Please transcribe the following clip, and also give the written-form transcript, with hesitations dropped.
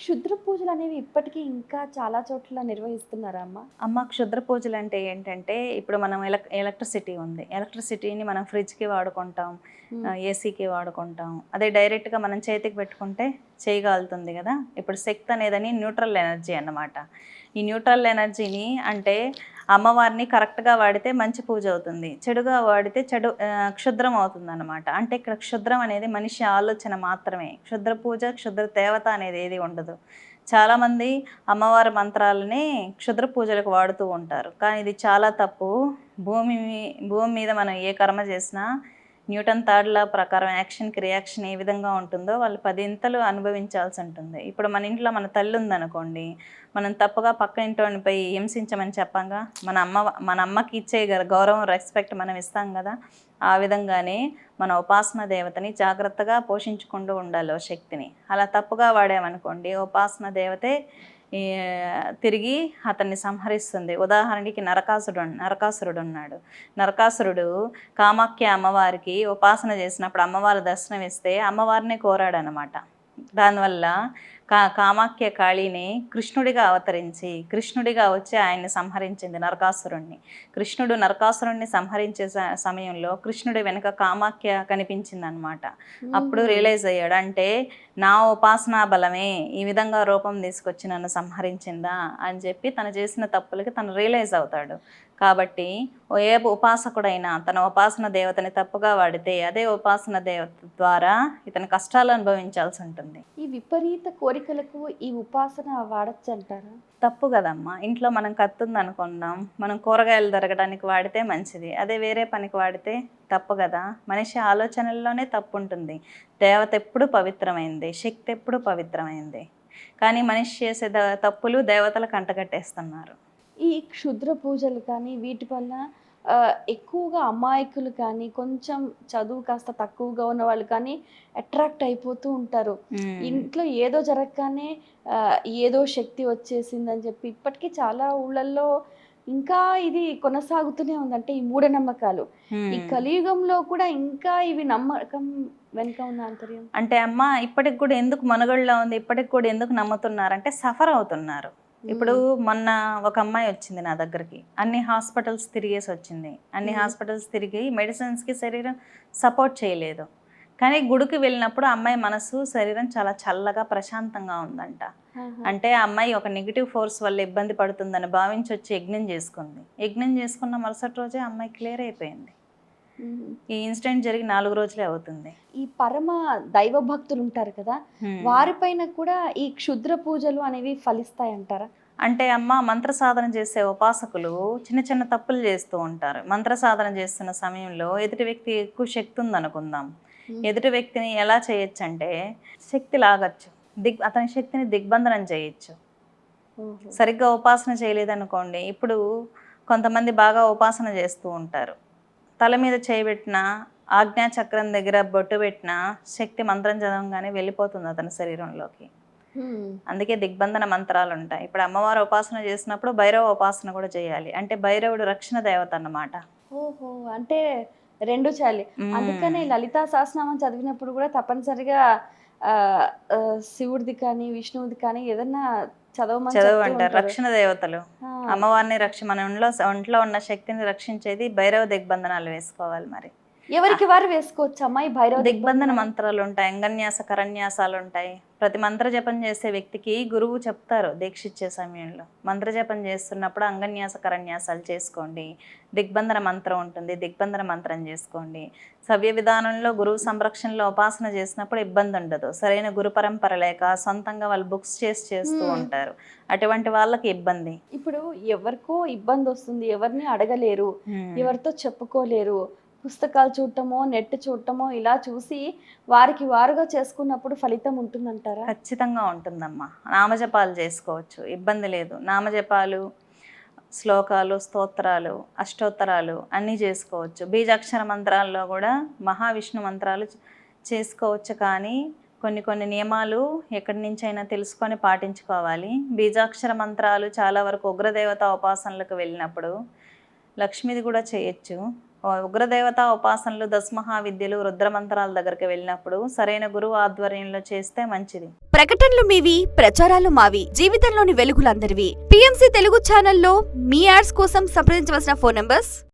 క్షుద్ర పూజలనేవి ఇప్పటికీ ఇంకా చాలా చోట్ల నిర్వహిస్తున్నారా అమ్మ? క్షుద్ర పూజలంటే ఏంటంటే, ఇప్పుడు మనం ఎలక్ట్రిసిటీ ఉంది. ఎలక్ట్రిసిటీని మనం ఫ్రిడ్జ్‌కి వాడుకుంటాం, హ్మ్. ఏసీకి వాడుకుంటాం. అదే డైరెక్ట్‌గా మనం చేతికి పెట్టుకుంటే చెయ్యి కాలుతుంది గదా! ఇప్పుడు శక్తి అనేదని న్యూట్రల్ ఎనర్జీ అన్నమాట. ఈ న్యూట్రల్ ఎనర్జీని అంటే అమ్మవారిని కరెక్ట్‌గా వాడితే మంచి పూజ అవుతుంది. చెడుగా వాడితే క్షుద్రం అవుతుందన్నమాట. అంటే ఇక్కడ క్షుద్రం అనేది మనిషి ఆలోచన మాత్రమే. క్షుద్ర పూజ, క్షుద్ర దేవత అనేది ఏది ఉండదు. చాలామంది అమ్మవారి మంత్రాలని క్షుద్ర పూజలకు వాడుతూ ఉంటారు. కానీ ఇది చాలా తప్పు. భూమి భూమి మీద మనం ఏ కర్మ చేసినా న్యూటన్ థర్డ్ లా ప్రకారం యాక్షన్‌కి రియాక్షన్ ఏ విధంగా ఉంటుందో వాళ్ళు పదింతలు అనుభవించాల్సి ఉంటుంది. ఇప్పుడు మన ఇంట్లో మన తల్లి ఉందనుకోండి, మనం తప్పుగా పక్క ఇంటోనిపై హింసించమని చెప్పంగా. మన అమ్మకి ఇచ్చే గౌరవం, రెస్పెక్ట్ మనం ఇస్తాం గదా! ఆ విధంగానే మన ఉపాసన దేవతని జాగ్రత్తగా పోషించుకుంటూ ఉండాలి శక్తిని. అలా తప్పుగా వాడామనుకోండి ఉపాసన దేవతే ఈ తిరిగి అతన్ని సంహరిస్తుంది. ఉదాహరణకి నరకాసురుడు ఉన్నాడు. నరకాసురుడు కామాఖ్య అమ్మవారికి ఉపాసన చేసినప్పుడు అమ్మవారి దర్శనం ఇస్తే అమ్మవారినే కోరాడనమాట. దానివల్ల కామాఖ్య కాళీని కృష్ణుడిగా అవతరించి కృష్ణుడిగా వచ్చి ఆయన్ని సంహరించింది నరకాసురుణ్ణి. కృష్ణుడు నరకాసురుణ్ణి సంహరించే సమయంలో కృష్ణుడి వెనుక కామాఖ్య కనిపించిందనమాట. అప్పుడు రియలైజ్ అయ్యాడు, అంటే నా ఉపాసనా బలమే ఈ విధంగా రూపం తీసుకొచ్చి నన్ను సంహరించిందా అని చెప్పి తను చేసిన తప్పులకి తను రియలైజ్ అవుతాడు. కాబట్టి ఏ ఉపాసకుడైనా తన ఉపాసన దేవతని తప్పుగా వాడితే అదే ఉపాసన దేవత ద్వారా ఇతని కష్టాలు అనుభవించాల్సి ఉంటుంది. ఈ విపరీత కోరికలకు ఈ ఉపాసన వాడొచ్చంటారా? తప్పు కదమ్మా. ఇంట్లో మనం కత్తుంది అనుకుందాం, మనం కూరగాయలు తరగడానికి వాడితే మంచిది, అదే వేరే పనికి వాడితే తప్పు కదా. మనిషి ఆలోచనల్లోనే తప్పు ఉంటుంది. దేవత ఎప్పుడు పవిత్రమైంది, శక్తి ఎప్పుడు పవిత్రమైంది. కానీ మనిషి చేసే తప్పులు దేవతలకు అంటగట్టేస్తున్నారు. ఈ క్షుద్ర పూజలు కానీ వీటి వల్ల ఎక్కువగా అమాయకులు కానీ, కొంచెం చదువు కాస్త తక్కువగా ఉన్నవాళ్ళు కానీ అట్రాక్ట్ అయిపోతూ ఉంటారు. ఇంట్లో ఏదో జరగగానే ఏదో శక్తి వచ్చేసిందని చెప్పి ఇప్పటికీ చాలా ఊళ్ళల్లో ఇంకా ఇది కొనసాగుతూనే ఉంది. అంటే ఈ మూఢనమ్మకాలు. ఈ కలియుగంలో కూడా ఇంకా ఇవి నమ్మకం వెనుక ఉన్న ఆంతర్యం. అంటే అమ్మ ఇప్పటికి కూడా ఎందుకు మనుగడలో ఉంది, ఇప్పటికి కూడా ఎందుకు నమ్ముతున్నారంటే సఫర్ అవుతున్నారు. ఇప్పుడు మొన్న ఒక అమ్మాయి వచ్చింది నా దగ్గరికి. అన్ని హాస్పిటల్స్ తిరిగేసి వచ్చింది. అన్ని హాస్పిటల్స్ తిరిగి మెడిసిన్స్కి శరీరం సపోర్ట్ చేయలేదు. కానీ గుడికి వెళ్ళినప్పుడు అమ్మాయి మనసు, శరీరం చాలా చల్లగా ప్రశాంతంగా ఉందంట. అంటే ఆ అమ్మాయి ఒక నెగిటివ్ ఫోర్స్ వల్ల ఇబ్బంది పడుతుందని భావించి వచ్చి యజ్ఞం చేసుకుంది. యజ్ఞం చేసుకున్న మరుసటి రోజే అమ్మాయి క్లియర్ అయిపోయింది. ఈ ఇన్సిడెంట్ జరిగి 4 రోజులే అవుతుంది. ఈ పరమ దైవ భక్తులు ఉంటారు కదా, వారిపైన కూడా ఈ క్షుద్ర పూజలు అనేవి ఫలిస్తాయంటారా? అంటే అమ్మ మంత్ర సాధన చేసే ఉపాసకులు చిన్న చిన్న తప్పులు చేస్తూ ఉంటారు. మంత్ర సాధన చేస్తున్న సమయంలో ఎదుటి వ్యక్తి ఎక్కువ శక్తి ఉందనుకుందాం. ఎదుటి వ్యక్తిని ఎలా చేయొచ్చు అంటే శక్తి లాగచ్చు, అతని శక్తిని దిగ్బంధనం చేయొచ్చు. సరిగ్గా ఉపాసన చేయలేదనుకోండి. ఇప్పుడు కొంతమంది బాగా ఉపాసన చేస్తూ ఉంటారు. తల మీద చేయబెట్టిన ఆజ్ఞాచక్రం దగ్గర బొట్టు పెట్టిన శక్తి మంత్రం చదవంగానే వెళ్ళిపోతుంది అతని శరీరంలోకి. అందుకే దిగ్బంధన మంత్రాలు ఉంటాయి. ఇప్పుడు అమ్మవారు ఉపాసన చేసినప్పుడు భైరవ ఉపాసన కూడా చేయాలి. అంటే భైరవుడు రక్షణ దేవత అన్నమాట. ఓహో, అంటే రెండు చేయాలి. అందుకనే లలితా సహస్రనామం చదివినప్పుడు కూడా తప్పనిసరిగా శివుడిది కానీ విష్ణువుది కానీ ఏదన్నా చదవమంటారు. రక్షణ దేవతలు అమ్మవారిని మన ఒంట్లో ఉన్న శక్తిని రక్షించేది భైరవ దిగ్బంధనాలు వేసుకోవాలి. మరి ఎవరికి వారు వేసుకోవచ్చమ్మా ఈ భైరవ దిగ్బంధన మంత్రాలు ఉంటాయి, అంగన్యాస కరన్యాసాలు ఉంటాయి. ప్రతి మంత్ర జపం చేసే వ్యక్తికి గురువు చెప్తారు దీక్ష ఇచ్చే సమయంలో. మంత్ర జపం చేస్తున్నప్పుడు అంగన్యాస కరన్యాసాలు చేసుకోండి, దిగ్బంధన మంత్రం ఉంటుంది, దిగ్బంధన మంత్రం చేసుకోండి. సవ్య విధానంలో గురువు సంరక్షణలో ఉపాసన చేసినప్పుడు ఇబ్బంది ఉండదు. సరైన గురు పరంపర లేక సొంతంగా వాళ్ళు బుక్స్ చేస్తూ ఉంటారు. అటువంటి వాళ్ళకి ఇబ్బంది. ఇప్పుడు ఎవరికో ఇబ్బంది వస్తుంది, ఎవరిని అడగలేరు, ఎవరితో చెప్పుకోలేరు, పుస్తకాలు చూడటమో నెట్ చూడటమో ఇలా చూసి వారికి వారుగా చేసుకున్నప్పుడు ఫలితం ఉంటుందంటారా? ఖచ్చితంగా ఉంటుందమ్మా. నామజపాలు చేసుకోవచ్చు, ఇబ్బంది లేదు. నామజపాలు, శ్లోకాలు, స్తోత్రాలు, అష్టోత్తరాలు అన్నీ చేసుకోవచ్చు. బీజాక్షర మంత్రాల్లో కూడా మహావిష్ణు మంత్రాలు చేసుకోవచ్చు. కానీ కొన్ని నియమాలు ఎక్కడి నుంచైనా తెలుసుకొని పాటించుకోవాలి. బీజాక్షర మంత్రాలు చాలా వరకు ఉగ్రదేవత ఉపాసనలకు వెళ్ళినప్పుడు లక్ష్మిది కూడా చేయొచ్చు. ఉగ్రదేవత ఉపాసనలు, దశమహావిద్యలు, రుద్రమంత్రాల దగ్గరికి వెళ్ళినప్పుడు సరైన గురువు ఆధ్వర్యంలో చేస్తే మంచిది. ప్రకటనలు మీవి, ప్రచారాలు మావి. జీవితంలోని వెలుగులందరివి. PMC తెలుగు ఛానల్లో మీ యాడ్స్ కోసం సంప్రదించవలసిన ఫోన్ నంబర్స్